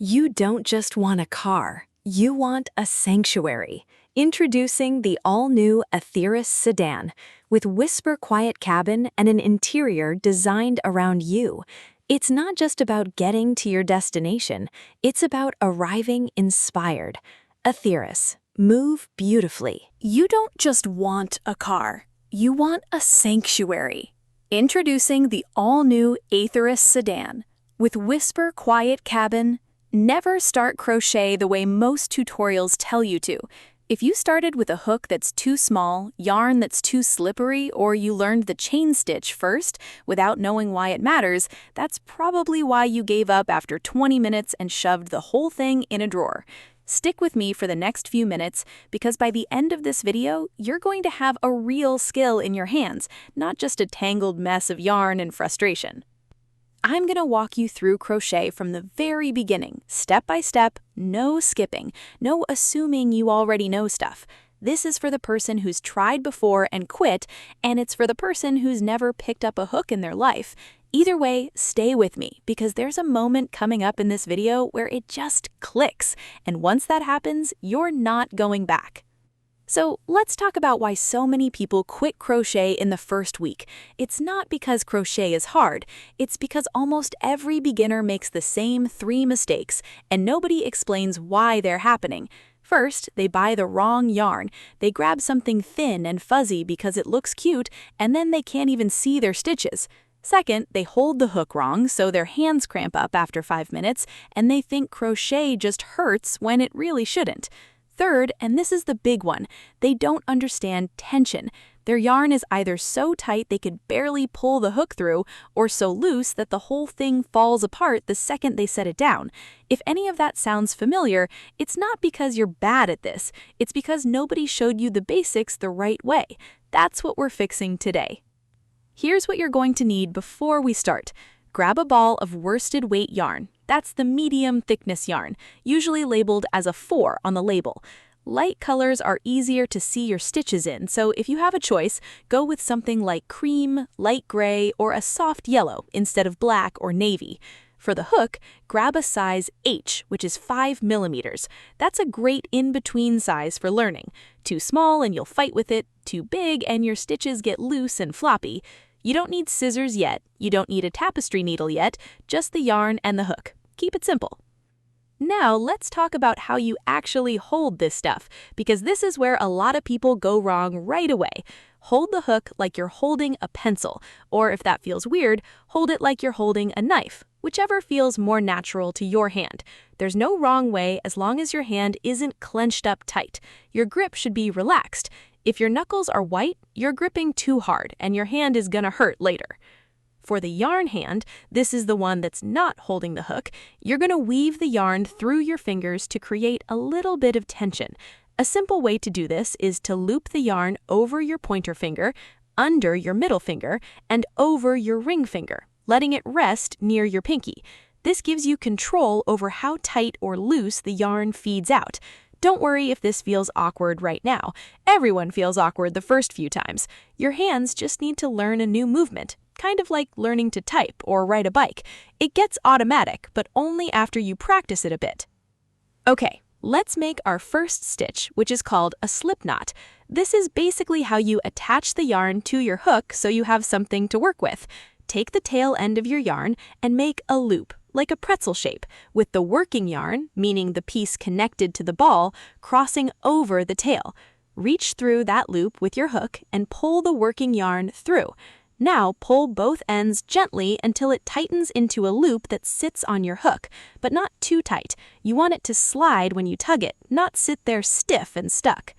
You don't just want a car, you want a sanctuary. Introducing the all-new Atheris sedan, with whisper quiet cabin and an interior designed around you. It's not just about getting to your destination, it's about arriving inspired. Atheris, move beautifully. You don't just want a car, you want a sanctuary. Introducing the all-new Atheris sedan, with whisper quiet cabin. Never start crochet the way most tutorials tell you to. If you started with a hook that's too small, yarn that's too slippery, or you learned the chain stitch first without knowing why it matters, that's probably why you gave up after 20 minutes and shoved the whole thing in a drawer. Stick with me for the next few minutes, because by the end of this video, you're going to have a real skill in your hands, not just a tangled mess of yarn and frustration. I'm going to walk you through crochet from the very beginning, step by step, no skipping, no assuming you already know stuff. This is for the person who's tried before and quit, and it's for the person who's never picked up a hook in their life. Either way, stay with me, because there's a moment coming up in this video where it just clicks, and once that happens, you're not going back. So let's talk about why so many people quit crochet in the first week. It's not because crochet is hard, it's because almost every beginner makes the same 3 mistakes, and nobody explains why they're happening. First, they buy the wrong yarn. They grab something thin and fuzzy because it looks cute, and then they can't even see their stitches. Second, they hold the hook wrong, so their hands cramp up after 5 minutes, and they think crochet just hurts when it really shouldn't. Third, and this is the big one, they don't understand tension. Their yarn is either so tight they could barely pull the hook through, or so loose that the whole thing falls apart the second they set it down. If any of that sounds familiar, it's not because you're bad at this, it's because nobody showed you the basics the right way. That's what we're fixing today. Here's what you're going to need before we start. Grab a ball of worsted weight yarn. That's the medium thickness yarn, usually labeled as a 4 on the label. Light colors are easier to see your stitches in, so if you have a choice, go with something like cream, light gray, or a soft yellow instead of black or navy. For the hook, grab a size H, which is 5 millimeters. That's a great in-between size for learning. Too small and you'll fight with it, too big and your stitches get loose and floppy. You don't need scissors yet, you don't need a tapestry needle yet, just the yarn and the hook. Keep it simple. Now let's talk about how you actually hold this stuff, because this is where a lot of people go wrong right away. Hold the hook like you're holding a pencil, or if that feels weird, hold it like you're holding a knife, whichever feels more natural to your hand. There's no wrong way as long as your hand isn't clenched up tight. Your grip should be relaxed. If your knuckles are white, you're gripping too hard and your hand is gonna hurt later. For the yarn hand, this is the one that's not holding the hook, you're gonna weave the yarn through your fingers to create a little bit of tension. A simple way to do this is to loop the yarn over your pointer finger, under your middle finger, and over your ring finger, letting it rest near your pinky. This gives you control over how tight or loose the yarn feeds out. Don't worry if this feels awkward right now. Everyone feels awkward the first few times. Your hands just need to learn a new movement, kind of like learning to type or ride a bike. It gets automatic, but only after you practice it a bit. Okay, let's make our first stitch, which is called a slip knot. This is basically how you attach the yarn to your hook so you have something to work with. Take the tail end of your yarn and make a loop, like a pretzel shape, with the working yarn, meaning the piece connected to the ball, crossing over the tail. Reach through that loop with your hook and pull the working yarn through. Now pull both ends gently until it tightens into a loop that sits on your hook, but not too tight. You want it to slide when you tug it, not sit there stiff and stuck.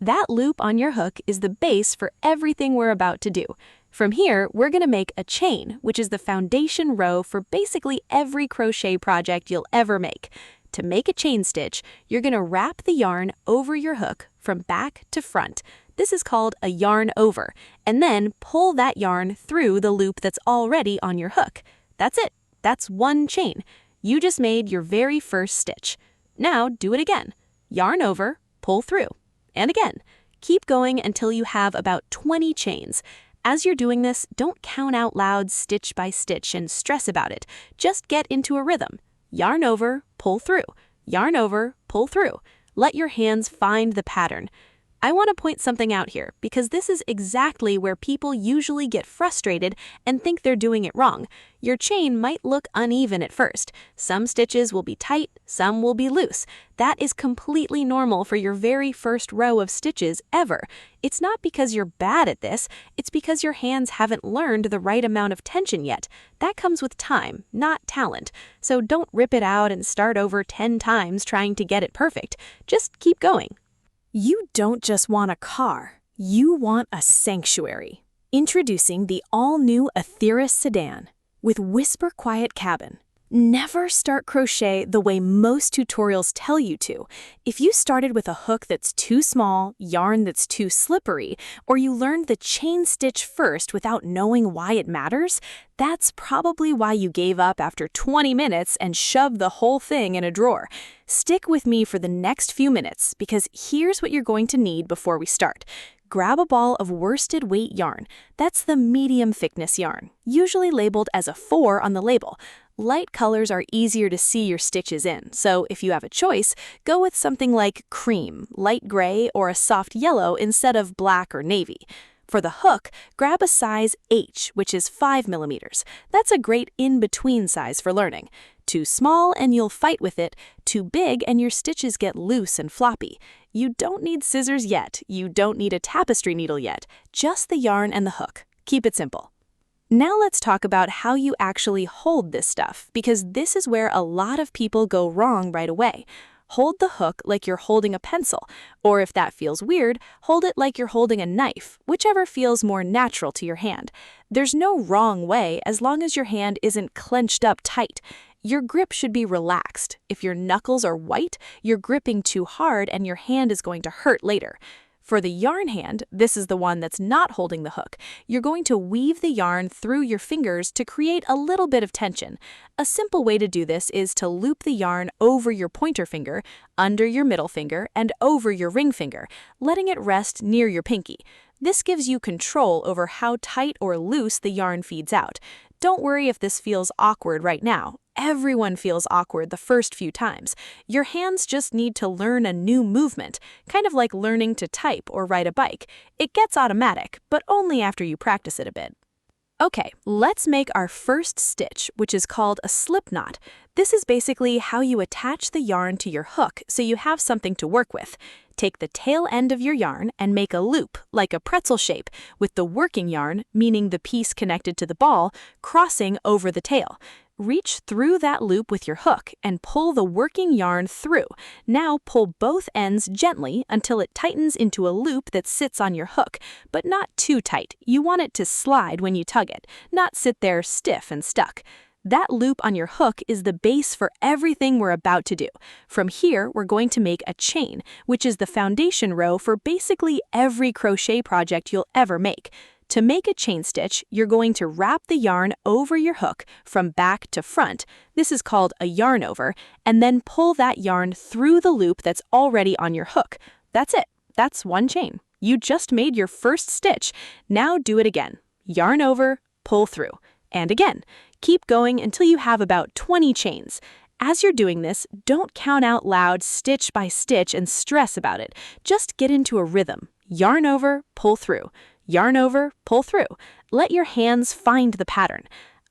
That loop on your hook is the base for everything we're about to do. From here, we're going to make a chain, which is the foundation row for basically every crochet project you'll ever make. To make a chain stitch, you're going to wrap the yarn over your hook from back to front. This is called a yarn over, and then pull that yarn through the loop that's already on your hook. That's it. That's one chain. You just made your very first stitch. Now do it again. Yarn over, pull through, and again. Keep going until you have about 20 chains. As you're doing this, don't count out loud stitch by stitch and stress about it. Just get into a rhythm. Yarn over, pull through. Yarn over, pull through. Let your hands find the pattern. I want to point something out here because this is exactly where people usually get frustrated and think they're doing it wrong. Your chain might look uneven at first. Some stitches will be tight, some will be loose. That is completely normal for your very first row of stitches ever. It's not because you're bad at this, it's because your hands haven't learned the right amount of tension yet. That comes with time, not talent. So don't rip it out and start over 10 times trying to get it perfect. Just keep going. You don't just want a car, you want a sanctuary. Introducing the all-new Atheris sedan with Whisper Quiet Cabin. Never start crochet the way most tutorials tell you to. If you started with a hook that's too small, yarn that's too slippery, or you learned the chain stitch first without knowing why it matters, that's probably why you gave up after 20 minutes and shoved the whole thing in a drawer. Stick with me for the next few minutes because here's what you're going to need before we start. Grab a ball of worsted weight yarn. That's the medium thickness yarn, usually labeled as a 4 on the label. Light colors are easier to see your stitches in, so if you have a choice, go with something like cream, light gray, or a soft yellow instead of black or navy. For the hook, grab a size H, which is 5 millimeters. That's a great in-between size for learning. Too small and you'll fight with it, too big and your stitches get loose and floppy. You don't need scissors yet, you don't need a tapestry needle yet, just the yarn and the hook. Keep it simple. Now let's talk about how you actually hold this stuff, because this is where a lot of people go wrong right away. Hold the hook like you're holding a pencil, or if that feels weird, hold it like you're holding a knife, whichever feels more natural to your hand. There's no wrong way as long as your hand isn't clenched up tight. Your grip should be relaxed. If your knuckles are white, you're gripping too hard and your hand is going to hurt later. For the yarn hand, this is the one that's not holding the hook. You're going to weave the yarn through your fingers to create a little bit of tension. A simple way to do this is to loop the yarn over your pointer finger, under your middle finger, and over your ring finger, letting it rest near your pinky. This gives you control over how tight or loose the yarn feeds out. Don't worry if this feels awkward right now. Everyone feels awkward the first few times. Your hands just need to learn a new movement, kind of like learning to type or ride a bike. It gets automatic, but only after you practice it a bit. Okay, let's make our first stitch, which is called a slip knot. This is basically how you attach the yarn to your hook so you have something to work with. Take the tail end of your yarn and make a loop, like a pretzel shape, with the working yarn, meaning the piece connected to the ball, crossing over the tail. Reach through that loop with your hook and pull the working yarn through. Now pull both ends gently until it tightens into a loop that sits on your hook, but not too tight. You want it to slide when you tug it, not sit there stiff and stuck. That loop on your hook is the base for everything we're about to do. From here, we're going to make a chain, which is the foundation row for basically every crochet project you'll ever make. To make a chain stitch, you're going to wrap the yarn over your hook from back to front. This is called a yarn over, and then pull that yarn through the loop that's already on your hook. That's it. That's one chain. You just made your first stitch. Now do it again. Yarn over, pull through. And again. Keep going until you have about 20 chains. As you're doing this, don't count out loud stitch by stitch and stress about it. Just get into a rhythm. Yarn over, pull through. Yarn over, pull through. Let your hands find the pattern.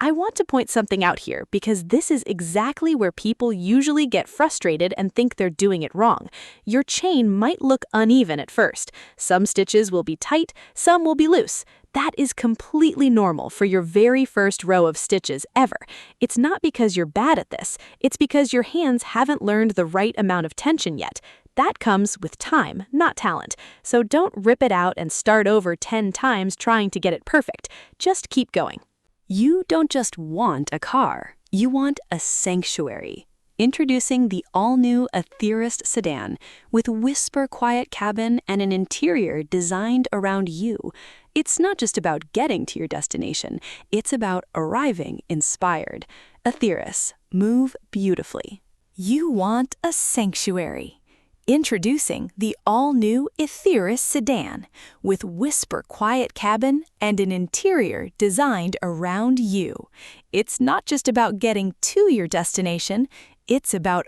I want to point something out here because this is exactly where people usually get frustrated and think they're doing it wrong. Your chain might look uneven at first. Some stitches will be tight, some will be loose. That is completely normal for your very first row of stitches ever. It's not because you're bad at this, it's because your hands haven't learned the right amount of tension yet. That comes with time, not talent. So don't rip it out and start over 10 times trying to get it perfect. Just keep going. You don't just want a car, you want a sanctuary. Introducing the all-new Atheris sedan with Whisper Quiet Cabin and an interior designed around you. It's not just about getting to your destination, it's about arriving inspired. Atheris, move beautifully. You want a sanctuary. Introducing the all-new Atheris sedan with Whisper Quiet Cabin and an interior designed around you. It's not just about getting to your destination, It's about